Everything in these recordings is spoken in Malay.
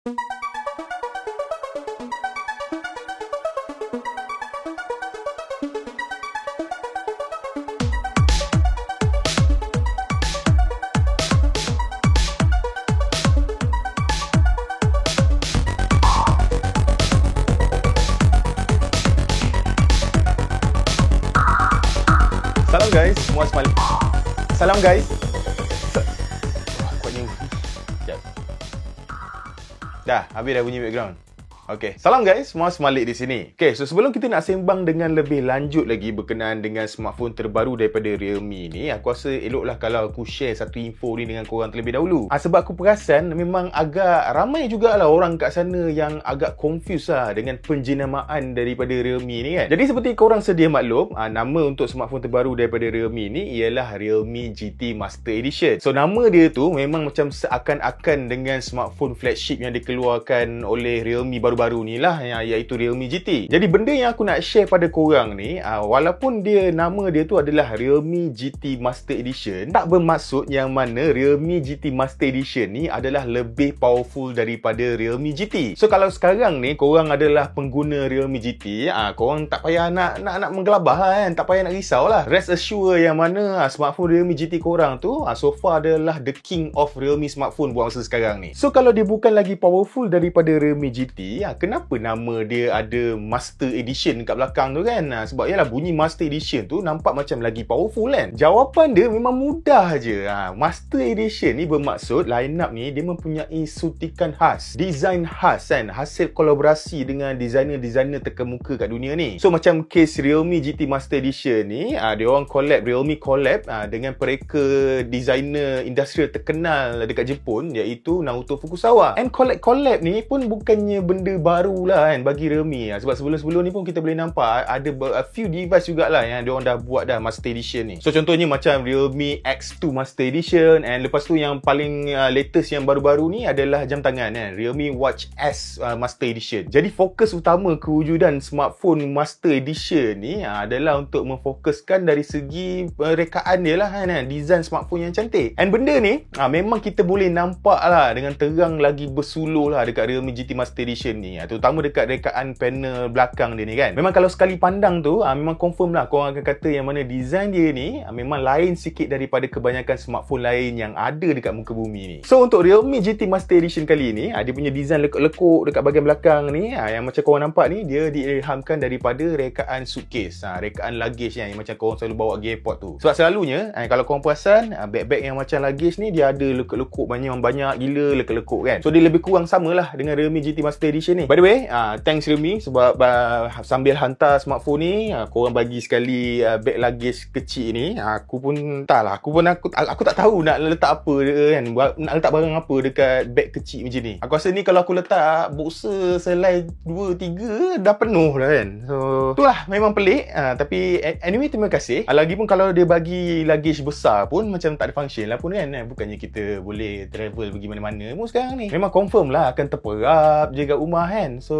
Salam guys, semua semali. Salam guys. Kuatnya. Sekejap. Dah, habis dah bunyi background. Okey, salam guys, semua semalik di sini. Okey, so sebelum kita nak sembang dengan lebih lanjut lagi berkenaan dengan smartphone terbaru daripada Realme ni, aku rasa eloklah kalau aku share satu info ni dengan korang terlebih dahulu. Sebab aku perasan memang agak ramai jugalah orang kat sana yang agak confused lah dengan penjenamaan daripada Realme ni kan. Jadi seperti korang sedia maklum, nama untuk smartphone terbaru daripada Realme ni ialah Realme GT Master Edition. So nama dia tu memang macam seakan-akan dengan smartphone flagship yang dikeluarkan oleh Realme baru-baru ni lah, iaitu Realme GT. Jadi benda yang aku nak share pada korang ni, walaupun nama dia tu adalah Realme GT Master Edition, tak bermaksud yang mana Realme GT Master Edition ni adalah lebih powerful daripada Realme GT. So kalau sekarang ni korang adalah pengguna Realme GT, korang tak payah nak menggelabah kan, tak payah nak risau lah. Rest assure yang mana smartphone Realme GT korang tu so far adalah the king of Realme smartphone buat masa sekarang ni. So kalau dia bukan lagi powerful daripada Realme GT, kenapa nama dia ada Master Edition kat belakang tu kan? Sebab yalah bunyi Master Edition tu nampak macam lagi powerful kan? Jawapan dia memang mudah je. Master Edition ni bermaksud line-up ni dia mempunyai suntikan khas, design khas kan? Hasil kolaborasi dengan designer-designer terkemuka kat dunia ni. So macam case Realme GT Master Edition ni, dia orang Realme collab dengan pereka designer industrial terkenal dekat Jepun, iaitu Naoto Fukusawa. And collab ni pun bukannya benda barulah kan bagi Realme, sebab sebelum-sebelum ni pun kita boleh nampak ada a few device jugalah yang diorang dah buat dah Master Edition ni. So contohnya macam Realme X2 Master Edition, and lepas tu yang paling latest yang baru-baru ni adalah jam tangan kan, Realme Watch S Master Edition. Jadi fokus utama kewujudan smartphone Master Edition ni adalah untuk memfokuskan dari segi rekaan dia lah kan, design smartphone yang cantik. And benda ni memang kita boleh nampak lah dengan terang lagi bersulur lah dekat Realme GT Master Edition ni, terutama dekat rekaan panel belakang dia ni kan. Memang kalau sekali pandang tu memang confirm lah korang akan kata yang mana design dia ni memang lain sikit daripada kebanyakan smartphone lain yang ada dekat muka bumi ni. So untuk Realme GT Master Edition kali ni, dia punya design lekuk-lekuk dekat bahagian belakang ni, yang macam korang nampak ni, dia diilhamkan daripada rekaan suitcase, rekaan luggage yang macam korang selalu bawa pergi airport tu. Sebab selalunya kalau korang perasan, bag-bag yang macam luggage ni dia ada lekuk-lekuk banyak gila lekuk-lekuk kan. So dia lebih kurang samalah dengan Realme GT Master Edition ni. By the way, thanks Realme sebab sambil hantar smartphone ni, korang bagi sekali bag luggage kecil ni. Aku pun aku tak tahu nak letak apa kan, nak letak barang apa dekat bag kecil macam ni. Aku rasa ni kalau aku letak boxer selai 2-3 dah penuh dah kan. So itulah memang pelik, tapi anyway terima kasih. Lagipun kalau dia bagi luggage besar pun macam tak ada function lah pun kan. Bukannya kita boleh travel pergi mana-mana pun sekarang ni. Memang confirm lah akan terperap je kat rumah kan. So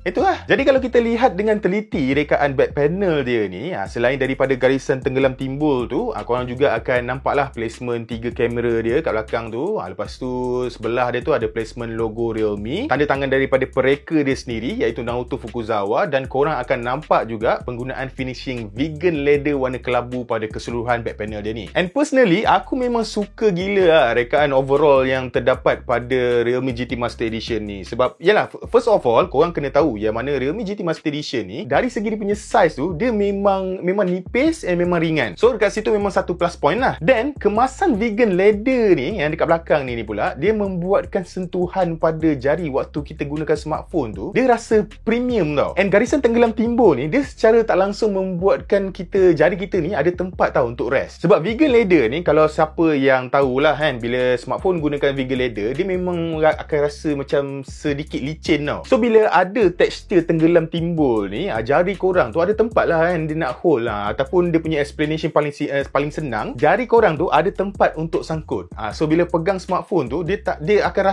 itulah. Jadi kalau kita lihat dengan teliti rekaan back panel dia ni, selain daripada garisan tenggelam timbul tu, korang juga akan nampaklah placement 3 kamera dia kat belakang tu. Lepas tu sebelah dia tu ada placement logo Realme, tanda tangan daripada pereka dia sendiri iaitu Naoto Fukusawa, dan korang akan nampak juga penggunaan finishing vegan leather warna kelabu pada keseluruhan back panel dia ni. And personally, aku memang suka gila lah rekaan overall yang terdapat pada Realme GT Master Edition ni. Sebab yalah, first of all korang kena tahu yang mana Realme GT Master Edition ni dari segi dia punya size tu, dia memang nipis and memang ringan. So dekat situ memang satu plus point lah. Then kemasan vegan leather ni yang dekat belakang ni pula, dia membuatkan sentuhan pada jari waktu kita gunakan smartphone tu, dia rasa premium tau. And garisan tenggelam timbul ni, dia secara tak langsung membuatkan jari kita ni ada tempat tau untuk rest. Sebab vegan leather ni, kalau siapa yang tahulah kan, bila smartphone gunakan vegan leather, dia memang akan rasa macam sedikit licin tau. So bila ada tekstur tenggelam timbul ni, jari korang tu ada tempat lah kan dia nak hold lah, ataupun dia punya explanation paling senang, jari korang tu ada tempat untuk sangkut. So bila pegang smartphone tu,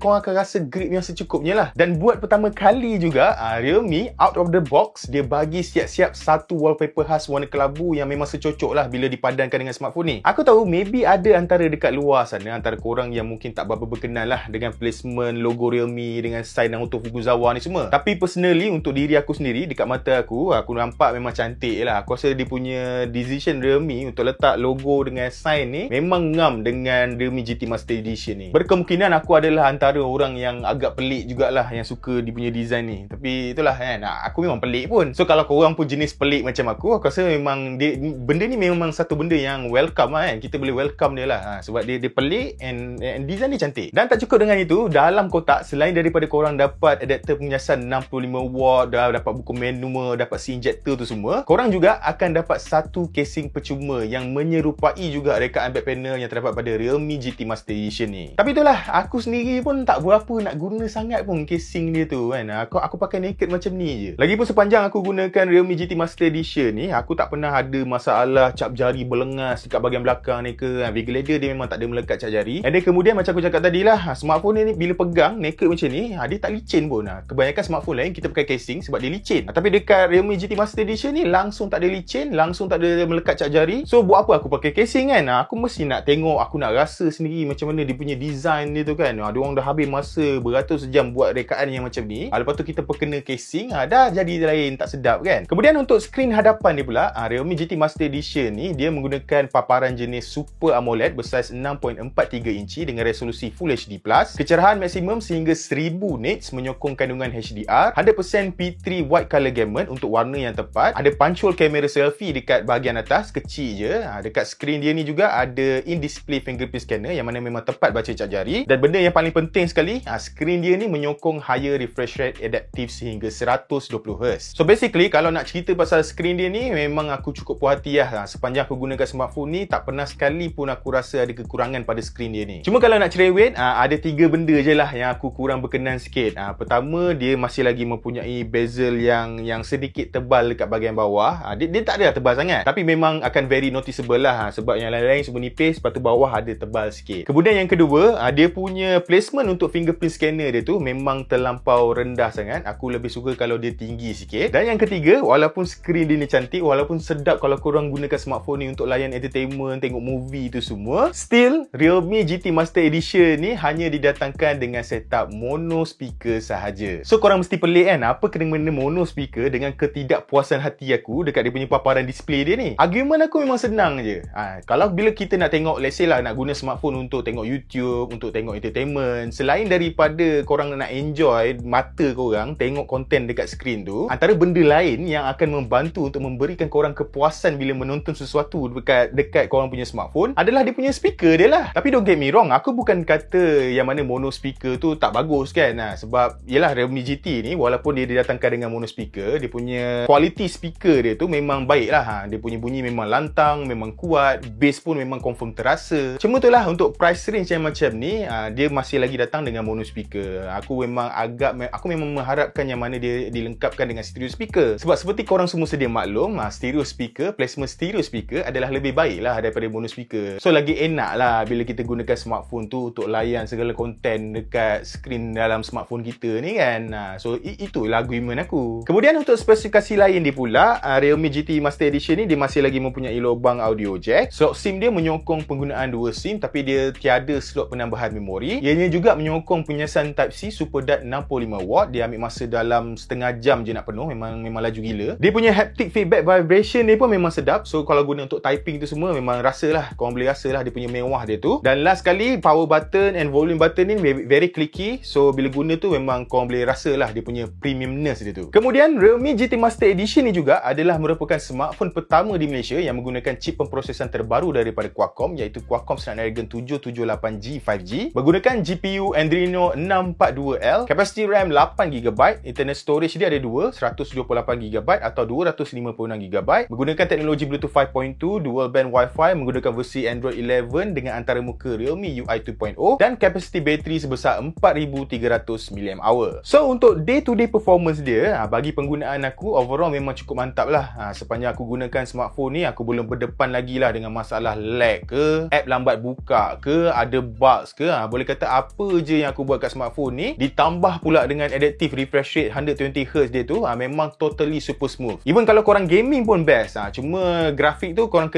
korang akan rasa grip yang secukupnya lah. Dan buat pertama kali juga, Realme out of the box dia bagi siap-siap satu wallpaper khas warna kelabu yang memang secocok lah bila dipadankan dengan smartphone ni. Aku tahu maybe ada antara dekat luar sana, antara korang yang mungkin tak berapa berkenal lah dengan placement logo Realme dengan sign Naruto Fukuzawa ni semua. Tapi personally untuk diri aku sendiri, dekat mata aku nampak memang cantik lah. Aku rasa dia punya decision Realme untuk letak logo dengan sign ni memang ngam dengan Realme GT Master Edition ni. Berkemungkinan aku adalah antara orang yang agak pelik jugalah yang suka dia punya design ni. Tapi itulah kan, aku memang pelik pun. So kalau korang pun jenis pelik macam aku rasa memang benda ni memang satu benda yang welcome lah kan. Kita boleh welcome dia lah sebab dia pelik and design dia cantik. Dan tak cukup dengan itu, dalam kotak selain daripada korang dapat adapter penyiasan 65W, dapat buku manual, dapat C injector tu semua, korang juga akan dapat satu casing percuma yang menyerupai juga rekaan back panel yang terdapat pada Realme GT Master Edition ni. Tapi itulah, aku sendiri pun tak berapa nak guna sangat pun casing dia tu kan. Aku pakai naked macam ni je. Lagipun sepanjang aku gunakan Realme GT Master Edition ni, aku tak pernah ada masalah cap jari berlengas dekat bahagian belakang ni ke. Big Leather dia memang tak ada melekat cap jari. Dan kemudian macam aku cakap tadi lah, smartphone ni bila pegang naked macam ni, dia tak licin pun. Kebanyakan smartphone lain kita pakai casing sebab dia licin. Tapi dekat Realme GT Master Edition ni langsung tak ada licin, langsung tak ada melekat cap jari. So buat apa aku pakai casing kan? Aku mesti nak tengok, aku nak rasa sendiri macam mana dia punya design dia tu kan. Diorang dah habis masa beratus jam buat rekaan yang macam ni. Lepas tu kita perkena casing, dah jadi lain, tak sedap kan. Kemudian untuk skrin hadapan dia pula, Realme GT Master Edition ni dia menggunakan paparan jenis Super AMOLED bersaiz 6.43 inci dengan resolusi Full HD+, kecerahan maksimum sehingga 1000 nits menyokong kandungan HDR, 100% P3 wide color gamut untuk warna yang tepat, ada punch hole kamera selfie dekat bahagian atas, kecil je. Dekat skrin dia ni juga ada in-display fingerprint scanner yang mana memang tepat baca cap jari. Dan benda yang paling penting sekali, skrin dia ni menyokong higher refresh rate adaptive sehingga 120Hz. So basically kalau nak cerita pasal skrin dia ni, memang aku cukup puas hati lah. Sepanjang aku gunakan smartphone ni, tak pernah sekali pun aku rasa ada kekurangan pada skrin dia ni. Cuma kalau nak cerewet, ada 3 benda je lah yang aku kurang berkenan sikit. Pertama, dia masih lagi mempunyai bezel yang sedikit tebal dekat bahagian bawah. Dia tak ada tebal sangat, tapi memang akan very noticeable lah. Sebab yang lain-lain semua nipis, lepas tu bawah ada tebal sikit. Kemudian yang kedua, dia punya placement untuk fingerprint scanner dia tu memang terlampau rendah sangat. Aku lebih suka kalau dia tinggi sikit. Dan yang ketiga, walaupun skrin dia ni cantik, walaupun sedap kalau korang gunakan smartphone ni untuk layan entertainment, tengok movie tu semua, still Realme GT Master Edition ni hanya didatangkan dengan setup mono speaker sahaja. So korang mesti pelik kan, apa kena-mena mono speaker dengan ketidakpuasan hati aku dekat dia punya paparan display dia ni. Argument aku memang senang je. Kalau bila kita nak tengok, let's say lah nak guna smartphone untuk tengok YouTube, untuk tengok entertainment, selain daripada korang nak enjoy mata korang tengok konten dekat skrin tu, antara benda lain yang akan membantu untuk memberikan korang kepuasan bila menonton sesuatu dekat korang punya smartphone adalah dia punya speaker dia lah. Tapi don't get me wrong, aku bukan kata yang mana mono speaker tu tak bagus kan. Sebab yelah, Realme GT ni walaupun dia didatangkan dengan mono speaker, dia punya quality speaker dia tu memang baik lah. Dia punya bunyi memang lantang, memang kuat, bass pun memang confirm terasa. Cuma tu lah, untuk price range yang macam ni, dia masih lagi datang dengan mono speaker. Aku memang mengharapkan yang mana dia dilengkapkan dengan stereo speaker. Sebab seperti korang semua sedia maklum, stereo speaker, placement stereo speaker adalah lebih baik lah daripada mono speaker. So lagi enak lah bila kita gunakan smartphone tu untuk layan segala konten dekat skrin dalam smartphone kita ni kan. So itulah argument aku. Kemudian untuk spesifikasi lain dia pula, Realme GT Master Edition ni dia masih lagi mempunyai lubang audio jack. Slot SIM dia menyokong penggunaan 2 SIM, tapi dia tiada slot penambahan memori. Ianya juga menyokong penyiasan Type-C SuperDart 65W. Dia ambil masa dalam setengah jam je nak penuh. Memang laju gila. Dia punya haptic feedback vibration dia pun memang sedap. So kalau guna untuk typing tu semua, memang rasalah, korang boleh rasalah dia punya mewah dia tu. Dan last sekali, power button and volume button ni very clicky. So bila guna tu memang korang boleh rasalah dia punya premiumness dia tu. Kemudian Realme GT Master Edition ni juga adalah merupakan smartphone pertama di Malaysia yang menggunakan chip pemprosesan terbaru daripada Qualcomm, iaitu Qualcomm Snapdragon 778G 5G, menggunakan GPU Adreno 642L, kapasiti RAM 8GB, internet storage dia ada 128GB atau 256GB, menggunakan teknologi Bluetooth 5.2, dual band Wi-Fi, menggunakan versi Android 11 dengan antarmuka Realme UI 2.0 dan kapasiti bateri sebesar 4300 mAh. So untuk day to day dari performance dia, bagi penggunaan aku overall memang cukup mantap lah. Sepanjang aku gunakan smartphone ni, aku belum berdepan lagi lah dengan masalah lag ke, app lambat buka ke, ada bugs ke. Boleh kata apa je yang aku buat kat smartphone ni, ditambah pula dengan adaptive refresh rate 120Hz dia tu, memang totally super smooth. Even kalau korang gaming pun best. Cuma grafik tu korang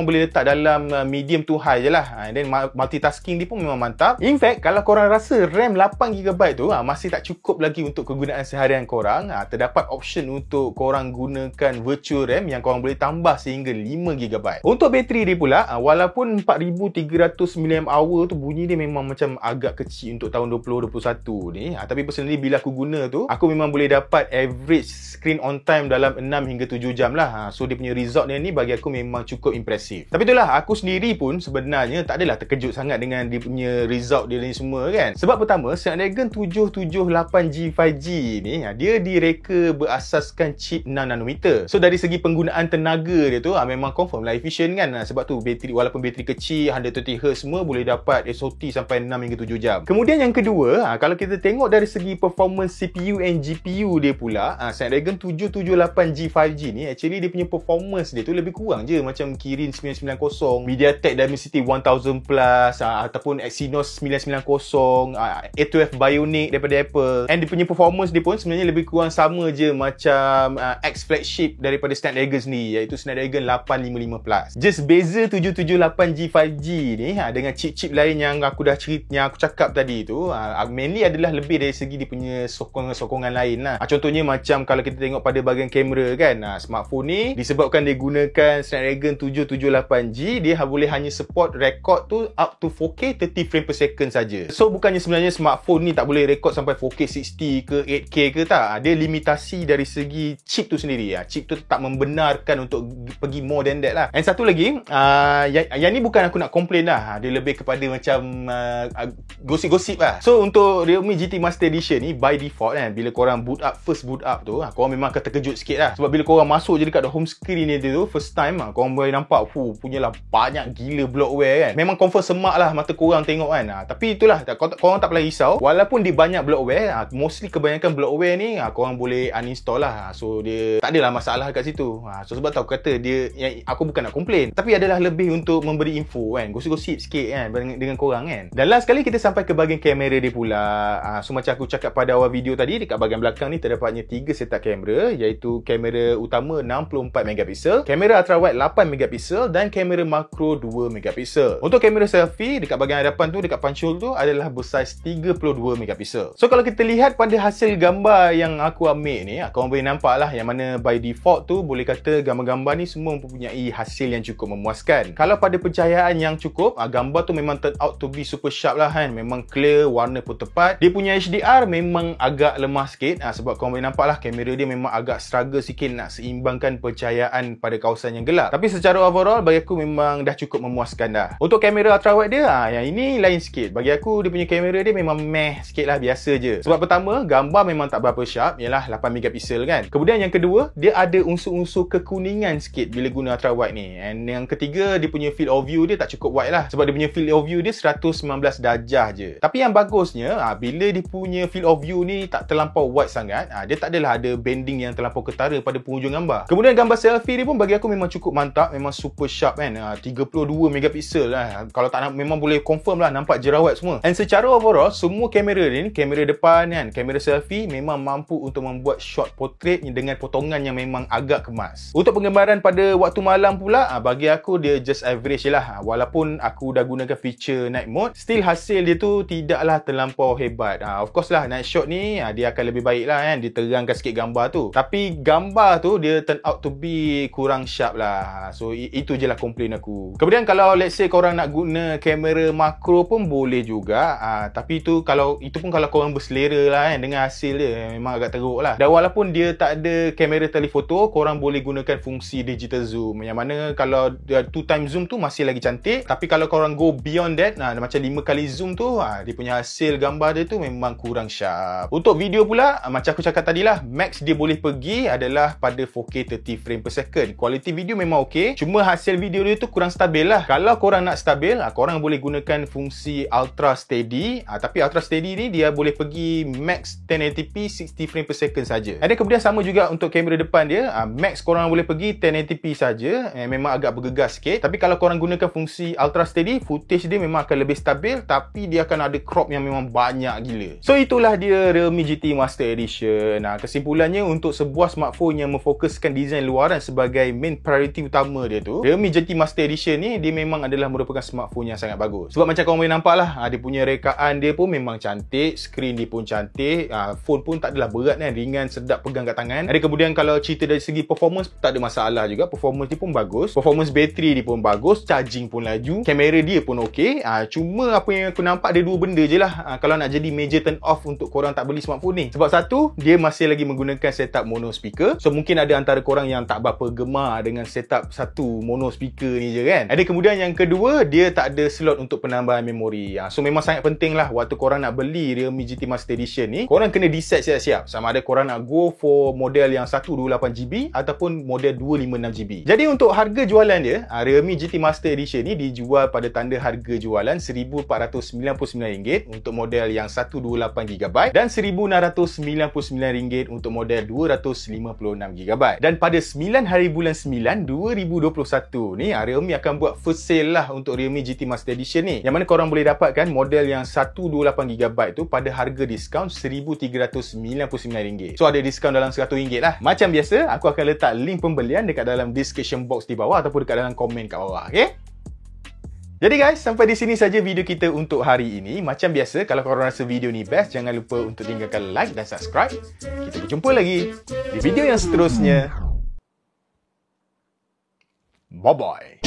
boleh letak dalam medium to high je lah. And then multitasking dia pun memang mantap. In fact, kalau korang rasa RAM 8GB tu masih tak cukup lagi untuk kegunaan seharian korang, terdapat option untuk korang gunakan virtual RAM yang korang boleh tambah sehingga 5GB. Untuk bateri dia pula, walaupun 4300 mAh tu bunyi dia memang macam agak kecil untuk tahun 2021 ni, tapi personally bila aku guna tu, aku memang boleh dapat average screen on time dalam 6 hingga 7 jam lah. So dia punya result dia ni bagi aku memang cukup impresif. Tapi itulah, aku sendiri pun sebenarnya tak adalah terkejut sangat dengan dia punya result dia ni semua kan. Sebab pertama, Snapdragon 778G 5G ni, dia direka berasaskan chip 6nm. So dari segi penggunaan tenaga dia tu, memang confirm lah efficient kan. Sebab tu bateri, walaupun bateri kecil 120Hz semua, boleh dapat SOT sampai 6 hingga 7 jam. Kemudian yang kedua, kalau kita tengok dari segi performance CPU and GPU dia pula, Snapdragon 778G 5G ni actually dia punya performance dia tu lebih kurang je macam Kirin 990, MediaTek Dimensity 1000 Plus, ataupun Exynos 990, A12 Bionic daripada Apple. And dia punya performance dia pun sebenarnya lebih kurang sama je macam X flagship daripada Snapdragon sendiri, iaitu Snapdragon 855 Plus. Just beza 778G 5G ni dengan chip-chip lain yang aku dah yang aku cakap tadi tu, mainly adalah lebih dari segi dia punya sokongan-sokongan lain lah. Contohnya macam kalau kita tengok pada bahagian kamera kan, smartphone ni disebabkan dia gunakan Snapdragon 778G, dia boleh hanya support record tu up to 4K 30 frame per second saja. So bukannya sebenarnya smartphone ni tak boleh record sampai 4K 60 ke 8K ke, tak. Dia limitasi dari segi chip tu sendiri. Chip tu tak membenarkan untuk pergi more than that lah. And satu lagi, yang ni bukan aku nak complain lah, dia lebih kepada macam gosip-gosip lah. So untuk Realme GT Master Edition ni, by default kan, bila korang first boot up tu, korang memang akan terkejut sikit lah. Sebab bila korang masuk je dekat home screen ni tu, first time korang boleh nampak punyalah banyak gila bloatware kan. Memang confirm semak lah mata korang tengok kan. Tapi itulah, korang tak payah risau. Walaupun dia banyak bloatware, mostly kebanyakan bloatware ni korang boleh uninstall lah. So dia tak adalah masalah kat situ. So sebab tu aku kata dia, yang aku bukan nak komplain, tapi adalah lebih untuk memberi info kan, gosip-gosip sikit kan dengan korang kan. Dan last sekali kita sampai ke bahagian kamera dia pula. So macam aku cakap pada awal video tadi, dekat bahagian belakang ni terdapatnya 3 setup kamera, iaitu kamera utama 64MP, kamera ultrawide 8MP dan kamera makro 2MP. Untuk kamera selfie dekat bahagian hadapan tu, dekat punch hole tu adalah bersaiz 32MP. So kalau kita lihat pada hasil gambar yang aku ambil ni, korang boleh nampak lah yang mana by default tu boleh kata gambar-gambar ni semua mempunyai hasil yang cukup memuaskan. Kalau pada pencahayaan yang cukup, gambar tu memang turn out to be super sharp lah kan. Memang clear, warna pun tepat. Dia punya HDR memang agak lemah sikit, sebab korang boleh nampak lah kamera dia memang agak struggle sikit nak seimbangkan pencahayaan pada kawasan yang gelap. Tapi secara overall bagi aku memang dah cukup memuaskan dah. Untuk kamera ultrawide dia, yang ini lain sikit. Bagi aku dia punya kamera dia memang meh sikit lah, biasa je. Sebab pertama, gambar memang tak berapa sharp, ialah 8MP kan. Kemudian yang kedua, dia ada unsur-unsur kekuningan sikit bila guna ultrawide ni. And yang ketiga, dia punya field of view dia tak cukup wide lah. Sebab dia punya field of view dia 119 darjah je. Tapi yang bagusnya, bila dia punya field of view ni tak terlampau wide sangat, dia tak adalah ada bending yang terlampau ketara pada penghujung gambar. Kemudian gambar selfie dia pun bagi aku memang cukup mantap, memang super sharp kan. 32MP lah. Kalau tak nak, memang boleh confirm lah nampak jerawat semua. And secara overall, semua kamera ni, kamera depan kan, kamera selfie memang mampu untuk membuat shot portrait dengan potongan yang memang agak kemas. Untuk penggambaran pada waktu malam pula, bagi aku dia just average je lah. Walaupun aku dah gunakan feature night mode, still hasil dia tu tidaklah terlampau hebat. Of course lah, night shot ni dia akan lebih baik lah kan, dia terangkan sikit gambar tu. Tapi gambar tu dia turn out to be kurang sharp lah. So itu je lah komplain aku. Kemudian kalau let's say korang nak guna kamera makro pun boleh juga. Tapi itu pun kalau korang berselera lah kan dengan hasil dia, memang agak teruk lah. Dan walaupun dia tak ada kamera telefoto, korang boleh gunakan fungsi digital zoom, yang mana kalau 2x zoom tu masih lagi cantik. Tapi kalau korang go beyond that, macam 5x zoom tu, dia punya hasil gambar dia tu memang kurang sharp. Untuk video pula, macam aku cakap tadi lah, max dia boleh pergi adalah pada 4K 30 frame per second. Quality video memang ok, cuma hasil video dia tu kurang stabil lah. Kalau korang nak stabil, korang boleh gunakan fungsi ultra steady. Tapi ultra steady ni dia boleh pergi max 1080p 1080p 60 frame per second saja. Dan kemudian sama juga untuk kamera depan dia, max korang boleh pergi 1080p saja. Memang agak bergegas sikit, tapi kalau korang gunakan fungsi ultra steady, footage dia memang akan lebih stabil, tapi dia akan ada crop yang memang banyak gila. So itulah dia Realme GT Master Edition. Kesimpulannya, untuk sebuah smartphone yang memfokuskan desain luaran sebagai main priority utama dia tu, Realme GT Master Edition ni dia memang adalah merupakan smartphone yang sangat bagus. Sebab macam korang boleh nampak lah, dia punya rekaan dia pun memang cantik, skrin dia pun cantik, phone pun tak adalah berat kan, ringan, sedap pegang kat tangan. Ada kemudian kalau cerita dari segi performance, tak ada masalah juga, performance dia pun bagus, performance bateri dia pun bagus, charging pun laju, kamera dia pun okey. Cuma apa yang aku nampak, ada dua benda je lah kalau nak jadi major turn off untuk korang tak beli smartphone ni. Sebab satu, dia masih lagi menggunakan setup mono speaker. So mungkin ada antara korang yang tak berapa gemar dengan setup satu mono speaker ni je kan. Ada kemudian yang kedua, dia tak ada slot untuk penambahan memori. So memang sangat penting lah waktu korang nak beli Realme GT Master Edition ni, korang kena decide siap-siap sama ada korang nak go for model yang 128GB ataupun model 256GB. Jadi untuk harga jualan dia, Realme GT Master Edition ni dijual pada tanda harga jualan RM1,499 untuk model yang 128GB dan RM1,699 untuk model 256GB. Dan pada 9 hari bulan 9 2021 ni, Realme akan buat first sale lah untuk Realme GT Master Edition ni, yang mana korang boleh dapatkan model yang 128GB tu pada harga diskaun RM1,399. So ada diskaun dalam RM100 lah. Macam biasa, aku akan letak link pembelian dekat dalam description box di bawah ataupun dekat dalam komen kat bawah, okay? Jadi guys, sampai di sini saja video kita untuk hari ini. Macam biasa, kalau korang rasa video ni best, jangan lupa untuk tinggalkan like dan subscribe. Kita berjumpa lagi di video yang seterusnya. Bye-bye.